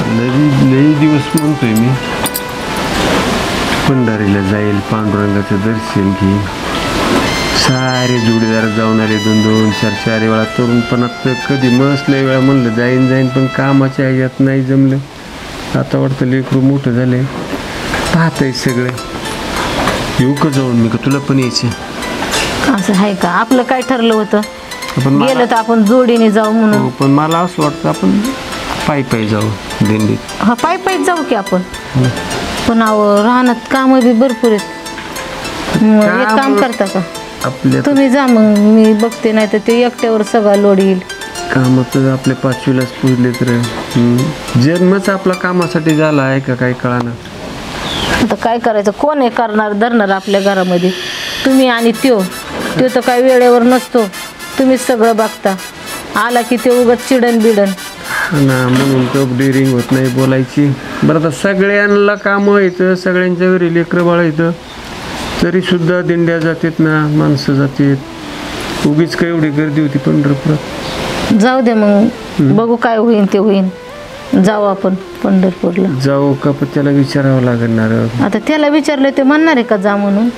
लई दिवस म्हणतोय मी पंढरीला जाईल, पांडुरंगाचं दर्शन घेईल. सारे जोडीदार जाऊन आले 2-2, 4-4 वेळा. तरुणपणात तर कधी मस्त लय वेळा म्हणलं जाईन पण कामाच्या ह्याच्यात नाही जमलं. आता वाटतं लेकरू मोठं झालंय, पाहतंय सगळं. येऊ का जाऊन मी, का तुला पण यायचं? असं आहे का? आपलं काय ठरलं होतं गेलं तर आपण जोडीने जाऊ म्हणून. पण मला असं वाटतं आपण पायी जाऊ दिंडीत. हा पायी जाऊ की आपण. पण राहण्यात काम बी भरपूर आहेत. एक काम करता का आपल्या, तुम्ही जा मग मी बघते, नाही तर ते एकट्यावर सगळा लोड येईल. काम तर आपल्या 5वीलाच पुजले तर जन्मच आपला कामासाठी झाला आहे का काही कळाना. आता काय करायचं, कोण आहे करणार धरणार आपल्या घरामध्ये? तुम्ही आणि त्यो तर काय वेळेवर नसतो. तुम्हीच सगळं बघता. आला की ते उगाच चिडन बिडन ना, म्हणून तो डेअरिंग होत नाही बोलायची. बरं आता सगळ्यांना कामं येतं, सगळ्यांच्या घरी लेकरं बाळ येतं, तरी सुद्धा दिंड्या जातात ना, माणसं जातात. उगीच काय एवढी गर्दी होती पंढरपुरात. जाऊ दे मग, बघू काय होईन ते होईन. जाऊ आपण पंढरपूरला. जाऊ का? पण त्याला विचारावं लागणार. आता त्याला विचारलं ते म्हणणार आहे का जा म्हणून?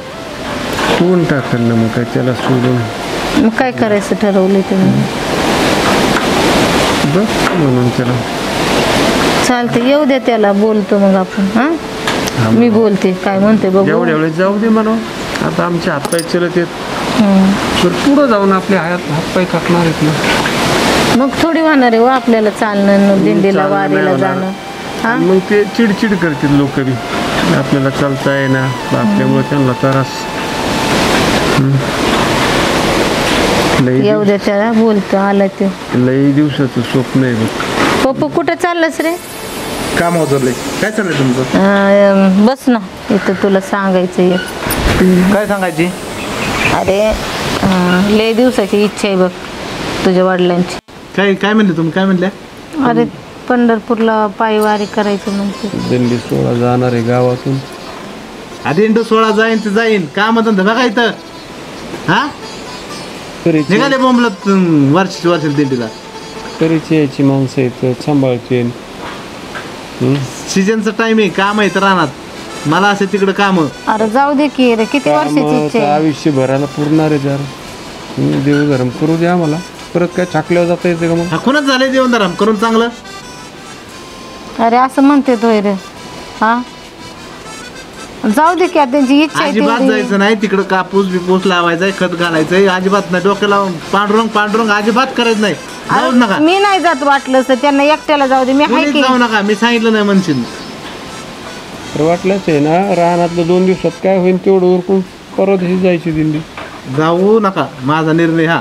कोण टाकल ना मग काय त्याला सोडून? मग काय करायचं ठरवलं तुम्ही? बघ म्हणून त्याला चालतं, येऊ दे त्याला, बोलतो मग आपण. हां मी बोलते काय म्हणते बघू. एवढ्या वेळेस जाऊ दे म्हणा. आता आमचे हातपाय चलत आहेत, पुढं जाऊन आपले हातपाय टाकणार आहेत ना. मग थोडी होणार आहे हो आपल्याला चालणं, दिंडीला वारीला जाणं. हा मग ते चिडचिड करतील लोक बी, आपल्याला चालता आहे ना आपल्यामुळे त्यांना त्रास. येऊ दे त्याला, बोलतो. आला ते लई दिवसाचं स्वप्न आहे बघ. पप्पू कुठं चाललंस रे? काम होतं. काय चाललंय तुमचं? बस ना इथं, तुला सांगायचं काय सांगायची? अरे लय दिवसाची इच्छा आहे बघ तुझ्या वडिलांची. काय म्हणले तुम्ही? काय म्हणल्या? अरे पंढरपूरला पायवारी करायचं म्हणते. दिंडी 16 जाणार आहे गावातून. आधी इंडो 16 जाईन ते जाईन. काम धंदा बघा इथं. हा निघाले बोंबलत वर्ष दिंडीला. तरीच यायची माणसं येतं, सांभाळते. सीजनचा टाइम आहे, काम आहे तर राहणार. मला असे तिकडे काम. अरे जाऊ दे की रे, किती वर्षाची इच्छा आहे. आयुष्य भरायला पुरणार आहे जरा. देवधर्म करू द्या मला. परत काय छाकल्यावर जाता येते का मग? कोणच झालंय देवधर्म करून चांगलं? अरे असं म्हणते तो रे. हा जाऊ दे की, त्यांची इच्छा आहे अजिबात तेवढी. जायचं नाही तिकडं. कापूस बिपूस लावायचाय, खत घालायचंय, अजिबात नाही. डोक्याला पांडुरंग अजिबात करायचं नाही. जाऊ नका. मी नाही जात, वाटलं तर त्यांना एकट्याला जाऊ दे. मी हाय कोणीच की जाऊ नका, मी सांगितलं नाही म्हणशील. तर वाटलंच आहे ना, रानातलं 2 दिवसात काय होईल तेवढं उरकून परवा दिवशी जायची दिंडी. जाऊ नका, माझा निर्णय हा.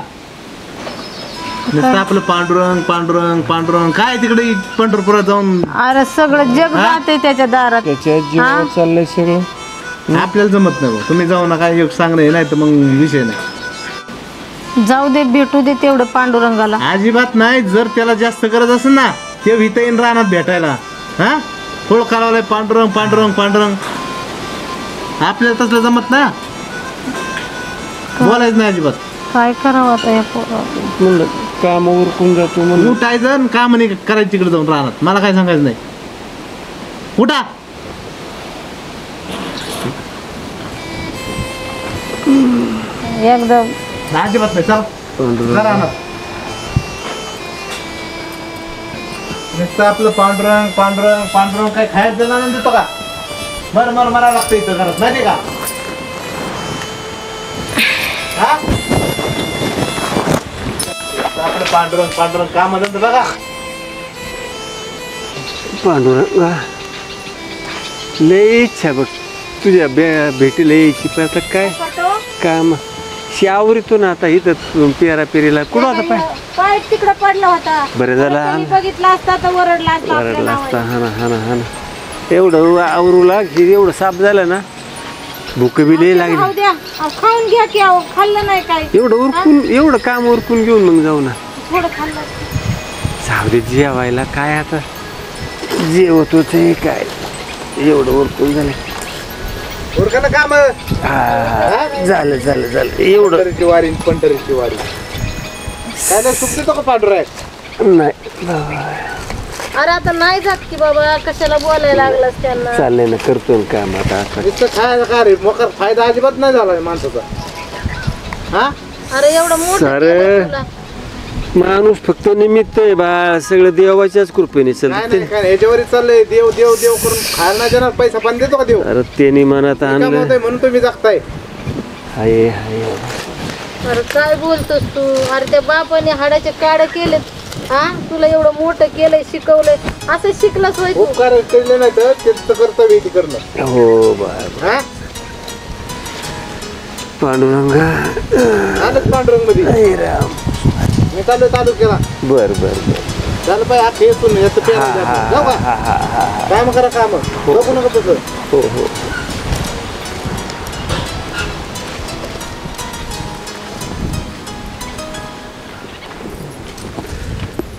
नुसतं आपलं पांडुरंग काय तिकडे पंढरपुरात जाऊन. अरे सगळं जग जाते त्याच्या दारात. त्याच्या जीवावर चाललंय सगळं. आपल्याला जमत नाही. तुम्ही जाऊ नका, एक सांगणं नाही तर मग विषय नाही. जाऊ दे, भेटू दे तेवढं पांडुरंगाला. अजिबात नाही. जर त्याला जास्त गरज असेल ना, ते इथं येईन रानात भेटायला. हा थोडं कालवलंय पांडुरंग. आपल्याला तसलं जमत ना, बोलायचं नाही अजिबात. काय करावं आता या पोराला? म्हणलं काम उरकून जातो म्हणून उठायचं, काम नाही करायचं तिकडे जाऊन रानात. मला काय सांगायचं नाही. उठा. एकदम अजिबात नाही. चल रानात. नुसतं आपलं पांडुरंग काय खायचं ना देतो का? मरा लागतं इथं घरात, माहिती का? हा आपलं पांडुरंग काम म्हणत बघा. पांडुरंगा लय इच्छा बघ तुझ्या भेटीला यायची. पण आता काय काम शावरीतो ना आता इथं पेरीला कुठं होता पाय तिकडे पडला होता. बरं झालं बघितला असता तर वरडला असता. हा ना एवढं आवरू लाग. एवढं साफ झालं ना, भूक बी लय लागली. खाऊन घ्या की, खाल्लं नाही काय. एवढं काम उरकून घेऊन मग जाऊ ना. थोडं खाल्लं. जाऊ दे जेवायला काय आता, जेवत होते काय. एवढं उरकून झालं. उरका ना काम. झालं एवढं. पंढरीची वारी काय नाही. सुटतो का पांडुरंग? नाही अरे आता नाही जात की बाबा, कशाला बोलायला लागलास त्यांना. चाललंय ना, करतो ना काम आता. इतकं खायला का रे मोकार फायदा अजिबात नाही झाला माणसाचा. हा अरे एवढं मोठं सारं केलं तुला. माणूस फक्त निमित्त आहे बा, सगळं देवाच्याच कृपेने काय चालते. नाही काय याच्यावरच चाललंय. देव देव देव करून खायला नाही देणार, पैसा पण देतो का देव? अरे त्यांनी मनात आणलं. कमवतोय म्हणून तुम्ही जगताय. हाय हाय. अरे काय बोलतोस तू? अरे त्या बापाने हाडाचे काढ केलेत. हा तुला एवढं मोठं केलंय, शिकवलंय, असं शिकलास होय तू? उपकार केले नाही तर त्याचं कर्तव्य ती करणं. हो बाय. हा पांडुरंगा. आलंच पांडुरंग मध्ये. हाय राम. मी चालू तालुक्याला. बर बर बर. झालं पाहिजे अख्खे येतून याचं पेन जाऊ का? काम करा काम, बघू नका तसं. हो हो.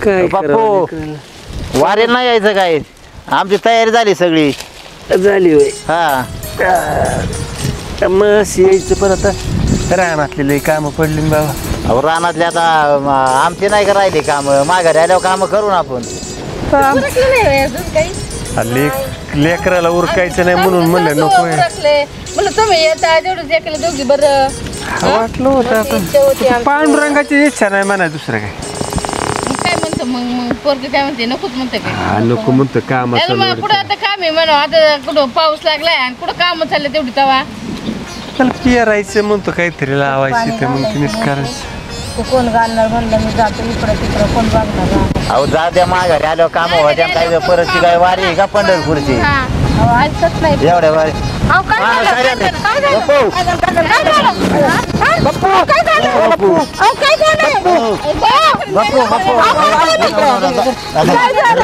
काय बापू वारेला नाही यायचं काय? आमची तयारी झाली सगळी. झाली होय. हा मस्त यायचं, पण आता रानातले लई कामं पडली ना बाबा. अहो रानातले आता आमचे नाही का राहिले काम, माघारी आल्यावर काम करू ना आपण. उरकलं नाही होय अजून काही? लेकराला उरकायचं नाही म्हणून म्हणलं नको. उरकले. म्हणलं तुम्ही येता तेवढंच एकाला दोघी बरं. वाटलं होतं इच्छा होती आता आमची. पांडुरंगाची इच्छा नाही म्हणा दुसरं काय. मग काय म्हणतो मग पोरग काय म्हणते नकोच म्हणते काय हा नको म्हणतो काम त्याला मग कुठं आता काम आहे म्हणा, आता कुठं पाऊस लागलाय आणि कुठं काम चाललं तेवढी तवा. त्याला पिरायचं म्हणतो काहीतरी लावायचं ते मग तिनेच करायचं. तू कोण घालणार म्हणलं, मी जातो इकडं तिकडं, कोण बघणार? अहो जा द्या माघारी आल्यावर काम व्हायच्या. काय परतची काय वारी आहे का पंढरपूरची? अहो, ऐकत नाही. एवढ्या वारी. अहो, काय हा, झालं? काय झालं? काय झालं? बापू. काय झालं? काय झालं? हा? काय झालं? अहो, काय झालं? बापू बापू काय झालं?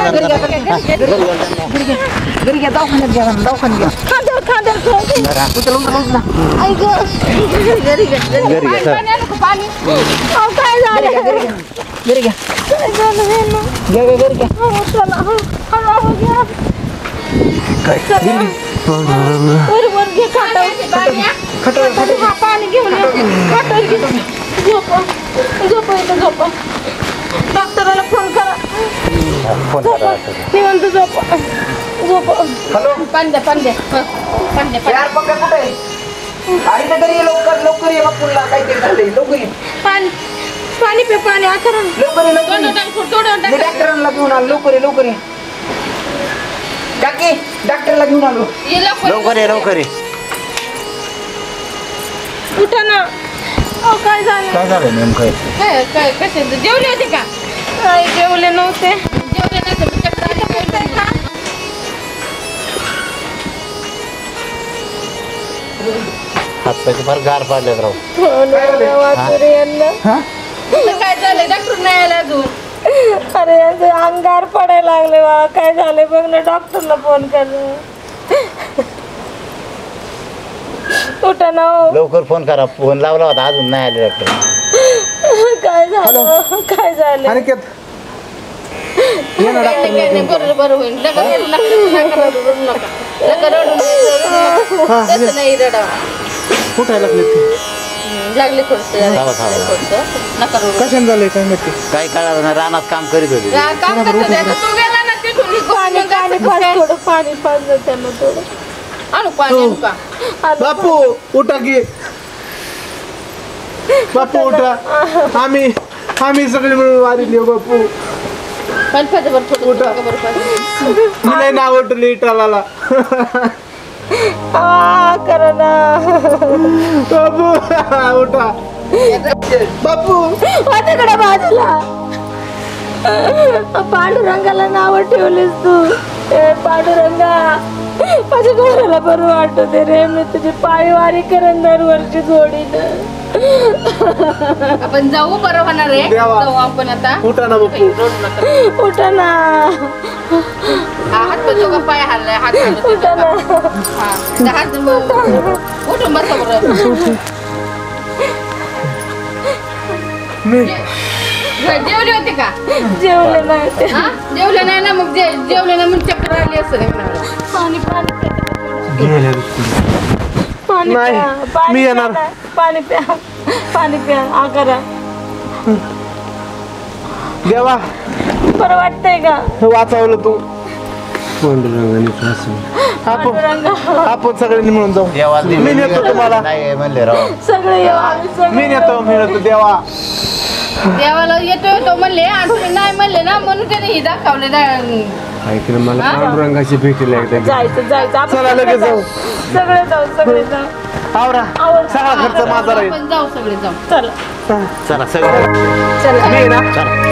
घरी घ्या, दवाखान्यात घ्या, दवाखान्यात घ्या. खांद्यावर, खांद्यावर ठेव. उचल, उचल, उचल. आई गं. घरी घ्या, घरी घ्या. पाणी आणू का पाणी? अहो, काय झालं? घरी घ्या. काय झालं हे ना? घ्या, घ्या, घरी घ्या. अहो, चला. हळूहळू घ्या. बरोबर घे खाटावर. हा, पाणी घेऊन ये. खाटावर घे. झोपा. झोपा इथं झोपा. डॉक्टराला फोन करा. झोपा. मी म्हणतो झोपा. झोपा. पाणी द्या पाणी द्या. हं, पाणी द्या पाणी. पाणी पाणी पे पाणी आकरण. तोंडावर टाक, तोंडावर टाक. डॉक्टरांना घेऊन आलो लवकर ये टाकी डॉक्टरला घेऊन आलो. ये लवकर. लवकर ये लवकर ये. उठा ना. अहो, काय झालं? काय झालं नेमकं? काय काय कसे जेवले होते का? काय जेवले नव्हते. जेवले नाही तर चक्कर आली का? हातपायचे फार गार पाडले राव. वाचुरे यांना. तर काय झालंय? डॉक्टर नाही आला अजून. अरे यांचं अंगार पडायला लागले बा. काय झाले बघ ना, डॉक्टरला फोन कर. उठा ना हो. लवकर फोन करा. फोन लावला होता अजून नाही आले डॉक्टर. काय झालं? काय झालं? अनिकेत काय नाही, बरं बरं होईल. नका रडू नका, नका रडू नका. नका रडू नका. तसं नाही रडा. कुठे लागले ते? लागले थोडंसं. थांबा, थांबा. नका रडू. कशाने झालंय काय माहिती? काही कळालं नाही. रानात काम करीत होते. काम करतो ते. आता तू गेला ना तिथून निघून. पाणी पाणी पाच थोडं पाणी पाजलं त्यांना थोडं. आणू पाणी आणू का? बापू उठा की. बापू उठा. आम्ही सगळे मिळून वारी लिहू. बापू पाणी पाहिजे बरं थोडं. उठा. बरं पाहिजे. मी नाही नाव उठली इटाला. करा ना. बापू उठा. बापू तिकडे बाजूला. पांडुरंगाला नाव ठेवलीस तू. पांडुरंगा, माझ्या घराला बरं वाटत दे रे. मी तुझी पायवारी करेन दरवर्षी जोडीन. आपण जाऊ, बरं होणार आहे. देवा. जाऊ आपण आता. उठा ना बापू. रडू नका. उठा ना. हात बसतो का? पाय हात हालतो उठा ना. हा. त्या हात उठून बसा बरं. मी जेवले होते का? जेवले नाही ते. हा? जेवले नाही ना मग जेवले ना मग चक्कर आली असं. पाणी पाणी पाणी नाही, प्या. पाणी मी प्या येणार. ना. पाणी प्या. पाणी प्या. आकारा. देवा बरं वाटतंय का? वाचवलं तू. पांडुरंगाने आपण सगळ्यांनी मिळून जाऊ. मी नेतो तुम्हाला. नाही म्हणले राव. सगळे येऊ आम्ही सगळे. मी नेतो देवा. देवाला येतो म्हणले आणि तुम्ही नाही म्हणले ना म्हणून त्याने ही दाखवले ऐकलं मला पांडुरंगाची भेटीला एकदा जायचं आपण चला लगेच जाऊ. सगळे जाऊ आवरा. सगळा खर्च माझा राहील. आपण जाऊ सगळे जाऊ. चला चला सगळं मी ना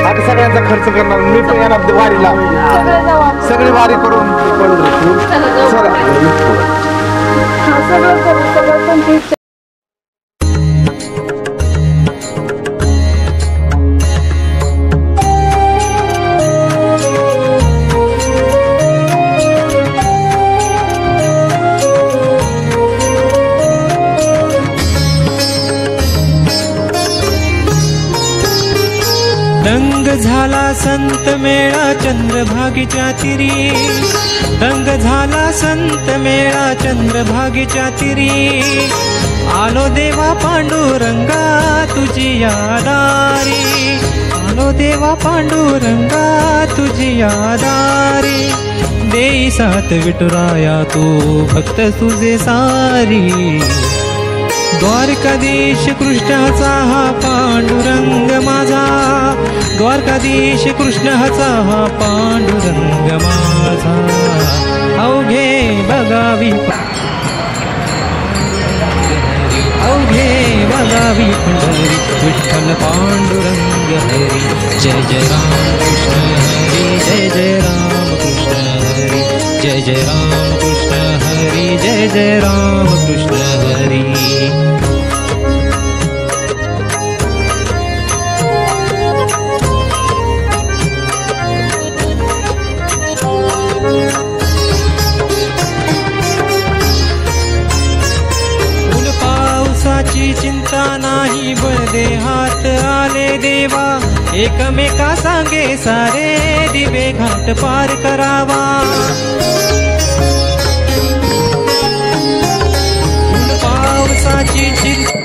आता सगळ्यांचा खर्च करणार. मी पण येणार वारीला. सगळे जाऊ आपण. सगळी वारी करून चला जाऊ. चला. सगळं करू सगळं तुमची इच्छा. दंग झाला संत मेळा चंद्रभागेच्या तिरी. दंग झाला संत मेळा चंद्रभागेच्या तिरी. आलो देवा पांडुरंगा तुझी यादारी. आलो देवा पांडुरंगा तुझी यादारी. देई साथ विठुराया तू भक्त तुझे सारी. द्वारकाधीश कृष्णाचा हा पांडुरंग माझा. द्वारकाधीश कृष्णाचा हा पांडुरंग माझा. अवघे बघावी अवघे बघावी पंढरी. विठ्ठल पांडुरंग हरी. जय जय राम कृष्ण हरी. जय जय राम कृष्ण हरी. जय जय राम कृष्ण हरी. जय जय राम कृष्ण हरी. चिंता नाही बळदेहात आले देवा. एकमेका सांगे सारे दिवे घाट पार करावा. पावसाची चिंता